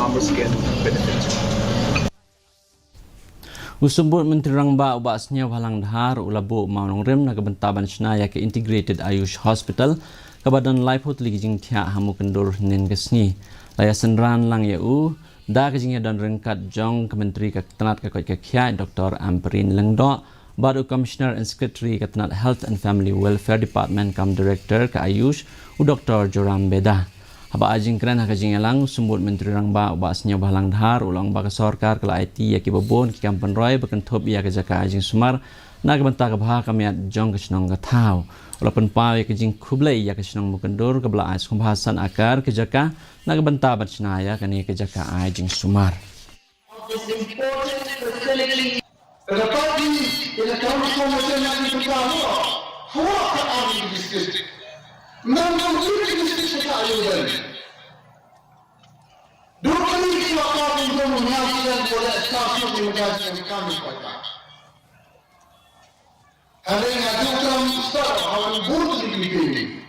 farmers can benefit. Usumbut Menteri Rangba ubasnya walang dhar ulabu maunong rem nagabentaban senaya ke Integrated Ayush Hospital ke badan Laiput ligi jing tia hamu kendur nen gesni layasan ran lang yau da ke jingnya dan rengkat jong ke Menteri ke tenat ke kia Dr. Amperin Lengdo baru Commissioner and Secretary ke tenat Health and Family Welfare Department kam Director ke Ayush Dr. Joram Beda. Haba ajing keren hak ajing elang sumbut Menteri Rangba ubasnya balang dhar ulang baka sorkar kala IT ya ki babon ki kampan roy bakan top ya ke jaka ajing sumar na ke benta ke bah kamiat jong ke senong ke tau walaupun pawe ke jing kublai ya ke senong mukendur ke bela ais kumbahasan akar ke jaka na ke benta bat senaya ke ni ke jaka ajing sumar. This important facility. The party in the council national district. Memang district ayudan. Dua kali waktu untuk mengajukan oleh stasiun imigrasi kami pada. Ada yang ajukan staf awal buruk ini.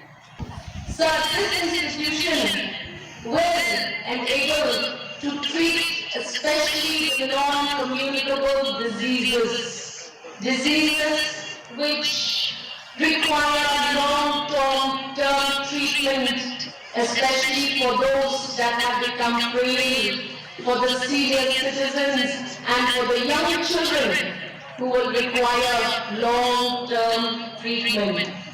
So this institution will and able to treat especially the non-communicable diseases which require long-term treatment, especially for those that have become frail, for the senior citizens and for the young children who will require long-term treatment.